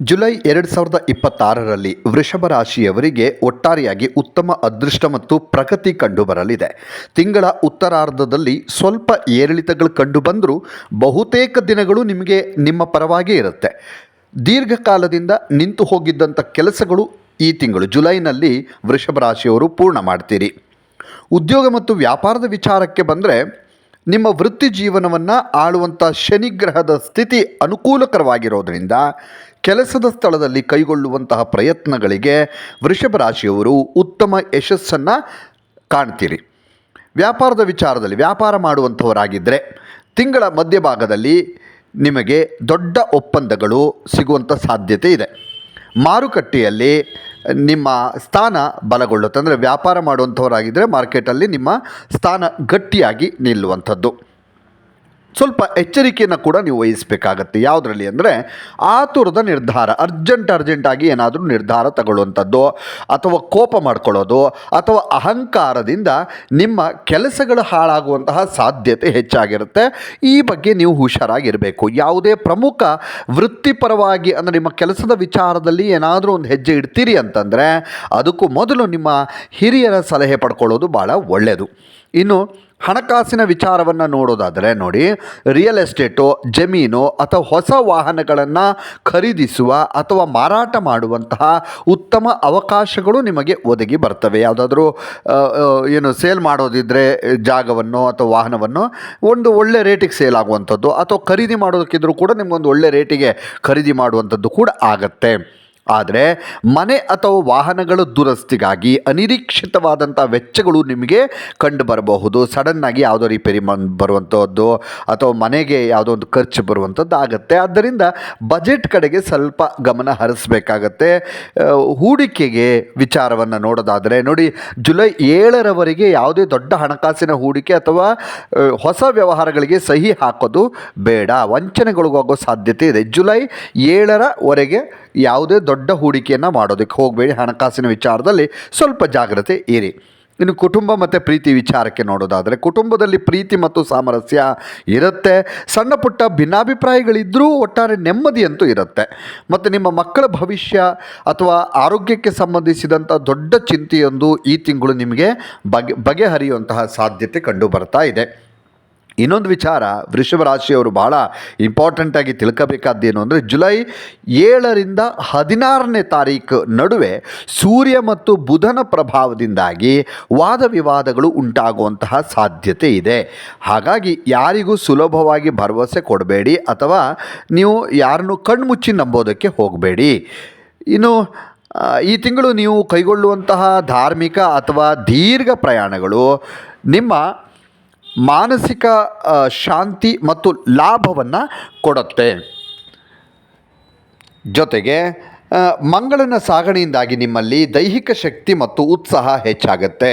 July 2026ರಲ್ಲಿ ವೃಷಭ ರಾಶಿಯವರಿಗೆ ಒಟ್ಟಾರೆಯಾಗಿ ಉತ್ತಮ ಅದೃಷ್ಟ ಮತ್ತು ಪ್ರಗತಿ ಕಂಡುಬರಲಿದೆ. ತಿಂಗಳ ಉತ್ತರಾರ್ಧದಲ್ಲಿ ಸ್ವಲ್ಪ ಏರಿಳಿತಗಳು ಕಂಡುಬಂದರೂ ಬಹುತೇಕ ದಿನಗಳು ನಿಮಗೆ ನಿಮ್ಮ ಪರವಾಗೇ ಇರುತ್ತೆ. ದೀರ್ಘಕಾಲದಿಂದ ನಿಂತು ಹೋಗಿದ್ದಂಥ ಕೆಲಸಗಳು ಈ ತಿಂಗಳು ಜುಲೈನಲ್ಲಿ ವೃಷಭ ರಾಶಿಯವರು ಪೂರ್ಣ ಮಾಡ್ತೀರಿ. ಉದ್ಯೋಗ ಮತ್ತು ವ್ಯಾಪಾರದ ವಿಚಾರಕ್ಕೆ ಬಂದರೆ ನಿಮ್ಮ ವೃತ್ತಿ ಜೀವನವನ್ನು ಆಳುವಂಥ ಶನಿಗ್ರಹದ ಸ್ಥಿತಿ ಅನುಕೂಲಕರವಾಗಿರೋದರಿಂದ ಕೆಲಸದ ಸ್ಥಳದಲ್ಲಿ ಕೈಗೊಳ್ಳುವಂತಹ ಪ್ರಯತ್ನಗಳಿಗೆ ವೃಷಭ ರಾಶಿಯವರು ಉತ್ತಮ ಯಶಸ್ಸನ್ನು ಕಾಣ್ತೀರಿ. ವ್ಯಾಪಾರದ ವಿಚಾರದಲ್ಲಿ ವ್ಯಾಪಾರ ಮಾಡುವಂಥವರಾಗಿದ್ದರೆ ತಿಂಗಳ ಮಧ್ಯಭಾಗದಲ್ಲಿ ನಿಮಗೆ ದೊಡ್ಡ ಒಪ್ಪಂದಗಳು ಸಿಗುವಂಥ ಸಾಧ್ಯತೆ ಇದೆ. ಮಾರುಕಟ್ಟೆಯಲ್ಲಿ ನಿಮ್ಮ ಸ್ಥಾನ ಬಲಗೊಳ್ಳುತ್ತೆ. ಅಂದರೆ ವ್ಯಾಪಾರ ಮಾಡುವಂಥವರಾಗಿದ್ದರೆ ಮಾರ್ಕೆಟಲ್ಲಿ ನಿಮ್ಮ ಸ್ಥಾನ ಗಟ್ಟಿಯಾಗಿ ನಿಲ್ಲುವಂಥದ್ದು. ಸ್ವಲ್ಪ ಎಚ್ಚರಿಕೆಯನ್ನು ಕೂಡ ನೀವು ವಹಿಸಬೇಕಾಗತ್ತೆ. ಯಾವುದರಲ್ಲಿ ಅಂದರೆ ಆತುರದ ನಿರ್ಧಾರ, ಅರ್ಜೆಂಟಾಗಿ ಏನಾದರೂ ನಿರ್ಧಾರ ತಗೊಳ್ಳುವಂಥದ್ದು ಅಥವಾ ಕೋಪ ಮಾಡ್ಕೊಳ್ಳೋದು ಅಥವಾ ಅಹಂಕಾರದಿಂದ ನಿಮ್ಮ ಕೆಲಸಗಳು ಹಾಳಾಗುವಂತಹ ಸಾಧ್ಯತೆ ಹೆಚ್ಚಾಗಿರುತ್ತೆ. ಈ ಬಗ್ಗೆ ನೀವು ಹುಷಾರಾಗಿರಬೇಕು. ಯಾವುದೇ ಪ್ರಮುಖ ವೃತ್ತಿಪರವಾಗಿ ಅಂದರೆ ನಿಮ್ಮ ಕೆಲಸದ ವಿಚಾರದಲ್ಲಿ ಏನಾದರೂ ಒಂದು ಹೆಜ್ಜೆ ಇಡ್ತೀರಿ ಅಂತಂದರೆ ಅದಕ್ಕೂ ಮೊದಲು ನಿಮ್ಮ ಹಿರಿಯರ ಸಲಹೆ ಪಡ್ಕೊಳ್ಳೋದು ಭಾಳ ಒಳ್ಳೆಯದು. ಇನ್ನು ಹಣಕಾಸಿನ ವಿಚಾರವನ್ನು ನೋಡೋದಾದರೆ ನೋಡಿ, ರಿಯಲ್ ಎಸ್ಟೇಟು, ಜಮೀನು ಅಥವಾ ಹೊಸ ವಾಹನಗಳನ್ನು ಖರೀದಿಸುವ ಅಥವಾ ಮಾರಾಟ ಮಾಡುವಂತಹ ಉತ್ತಮ ಅವಕಾಶಗಳು ನಿಮಗೆ ಒದಗಿ ಬರ್ತವೆ. ಯಾವುದಾದ್ರೂ ಸೇಲ್ ಮಾಡೋದಿದ್ದರೆ ಜಾಗವನ್ನು ಅಥವಾ ವಾಹನವನ್ನು ಒಂದು ಒಳ್ಳೆ ರೇಟಿಗೆ ಸೇಲ್ ಆಗುವಂಥದ್ದು ಅಥವಾ ಖರೀದಿ ಮಾಡೋದಕ್ಕಿದ್ರೂ ಕೂಡ ನಿಮಗೊಂದು ಒಳ್ಳೆ ರೇಟಿಗೆ ಖರೀದಿ ಮಾಡುವಂಥದ್ದು ಕೂಡ ಆಗತ್ತೆ. ಆದರೆ ಮನೆ ಅಥವಾ ವಾಹನಗಳ ದುರಸ್ತಿಗಾಗಿ ಅನಿರೀಕ್ಷಿತವಾದಂಥ ವೆಚ್ಚಗಳು ನಿಮಗೆ ಕಂಡು ಬರಬಹುದು. ಸಡನ್ನಾಗಿ ಯಾವುದೋ ರಿಪೇರಿ ಬರುವಂಥದ್ದು ಅಥವಾ ಮನೆಗೆ ಯಾವುದೋ ಒಂದು ಖರ್ಚು ಬರುವಂಥದ್ದು ಆಗುತ್ತೆ. ಆದ್ದರಿಂದ ಬಜೆಟ್ ಕಡೆಗೆ ಸ್ವಲ್ಪ ಗಮನ ಹರಿಸಬೇಕಾಗತ್ತೆ. ಹೂಡಿಕೆಗೆ ವಿಚಾರವನ್ನು ನೋಡೋದಾದರೆ ನೋಡಿ, ಜುಲೈ 7ರವರೆಗೆ ಯಾವುದೇ ದೊಡ್ಡ ಹಣಕಾಸಿನ ಹೂಡಿಕೆ ಅಥವಾ ಹೊಸ ವ್ಯವಹಾರಗಳಿಗೆ ಸಹಿ ಹಾಕೋದು ಬೇಡ. ವಂಚನೆಗೊಳಗಾಗೋ ಸಾಧ್ಯತೆ ಇದೆ. ಜುಲೈ 7ರವರೆಗೆ ಯಾವುದೇ ದೊಡ್ಡ ಹೂಡಿಕೆಯನ್ನು ಮಾಡೋದಕ್ಕೆ ಹೋಗಬೇಡಿ. ಹಣಕಾಸಿನ ವಿಚಾರದಲ್ಲಿ ಸ್ವಲ್ಪ ಜಾಗ್ರತೆ ಇರಿ. ಇನ್ನು ಕುಟುಂಬ ಮತ್ತು ಪ್ರೀತಿ ವಿಚಾರಕ್ಕೆ ನೋಡೋದಾದರೆ ಕುಟುಂಬದಲ್ಲಿ ಪ್ರೀತಿ ಮತ್ತು ಸಾಮರಸ್ಯ ಇರುತ್ತೆ. ಸಣ್ಣ ಪುಟ್ಟ ಭಿನ್ನಾಭಿಪ್ರಾಯಗಳಿದ್ದರೂ ಒಟ್ಟಾರೆ ನೆಮ್ಮದಿಯಂತೂ ಇರುತ್ತೆ. ಮತ್ತು ನಿಮ್ಮ ಮಕ್ಕಳ ಭವಿಷ್ಯ ಅಥವಾ ಆರೋಗ್ಯಕ್ಕೆ ಸಂಬಂಧಿಸಿದಂಥ ದೊಡ್ಡ ಚಿಂತೆಯೊಂದು ಈ ತಿಂಗಳು ನಿಮಗೆ ಬಗೆಹರಿಯುವಂತಹ ಸಾಧ್ಯತೆ ಕಂಡು ಬರ್ತಾ ಇದೆ. ಇನ್ನೊಂದು ವಿಚಾರ ವೃಷಭ ರಾಶಿಯವರು ಭಾಳ ಇಂಪಾರ್ಟೆಂಟಾಗಿ ತಿಳ್ಕೋಬೇಕಾದ್ದೇನು ಅಂದರೆ ಜುಲೈ 7ರಿಂದ 16ನೇ ತಾರೀಕು ನಡುವೆ ಸೂರ್ಯ ಮತ್ತು ಬುಧನ ಪ್ರಭಾವದಿಂದಾಗಿ ವಾದ ವಿವಾದಗಳು ಉಂಟಾಗುವಂತಹ ಸಾಧ್ಯತೆ ಇದೆ. ಹಾಗಾಗಿ ಯಾರಿಗೂ ಸುಲಭವಾಗಿ ಭರವಸೆ ಕೊಡಬೇಡಿ ಅಥವಾ ನೀವು ಯಾರನ್ನು ಕಣ್ಮುಚ್ಚಿ ನಂಬೋದಕ್ಕೆ ಹೋಗಬೇಡಿ. ಇನ್ನು ಈ ತಿಂಗಳು ನೀವು ಕೈಗೊಳ್ಳುವಂತಹ ಧಾರ್ಮಿಕ ಅಥವಾ ದೀರ್ಘ ಪ್ರಯಾಣಗಳು ನಿಮ್ಮ ಮಾನಸಿಕ ಶಾಂತಿ ಮತ್ತು ಲಾಭವನ್ನು ಕೊಡುತ್ತೆ. ಜೊತೆಗೆ ಮಂಗಳನ ಸಾಗಣೆಯಿಂದಾಗಿ ನಿಮ್ಮಲ್ಲಿ ದೈಹಿಕ ಶಕ್ತಿ ಮತ್ತು ಉತ್ಸಾಹ ಹೆಚ್ಚಾಗುತ್ತೆ.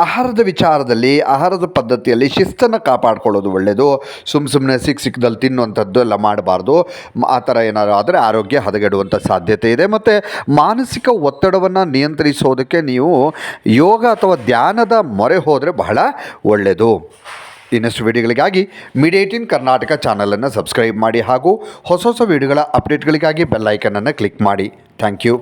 ಆಹಾರದ ವಿಚಾರದಲ್ಲಿ ಆಹಾರದ ಪದ್ಧತಿಯಲ್ಲಿ ಶಿಸ್ತನ್ನು ಕಾಪಾಡಿಕೊಳ್ಳೋದು ಒಳ್ಳೆಯದು. ಸುಮ್ಮನೆ ಸಿಕ್ಕದಲ್ಲಿ ತಿನ್ನುವಂಥದ್ದು ಎಲ್ಲ ಮಾಡಬಾರ್ದು. ಆ ಥರ ಏನಾದರೂ ಆದರೆ ಆರೋಗ್ಯ ಹದಗೆಡುವಂಥ ಸಾಧ್ಯತೆ ಇದೆ. ಮತ್ತು ಮಾನಸಿಕ ಒತ್ತಡವನ್ನು ನಿಯಂತ್ರಿಸೋದಕ್ಕೆ ನೀವು ಯೋಗ ಅಥವಾ ಧ್ಯಾನದ ಮೊರೆ ಹೋದರೆ ಬಹಳ ಒಳ್ಳೆಯದು. ಇನ್ನಷ್ಟು ವಿಡಿಯೋಗಳಿಗಾಗಿ ಮೀಡಿಯಾ 18 ಕರ್ನಾಟಕ ಚಾನಲನ್ನು ಸಬ್ಸ್ಕ್ರೈಬ್ ಮಾಡಿ ಹಾಗೂ ಹೊಸ ವಿಡಿಯೋಗಳ ಅಪ್ಡೇಟ್ಗಳಿಗಾಗಿ ಬೆಲ್ ಐಕನನ್ನು ಕ್ಲಿಕ್ ಮಾಡಿ. Thank you.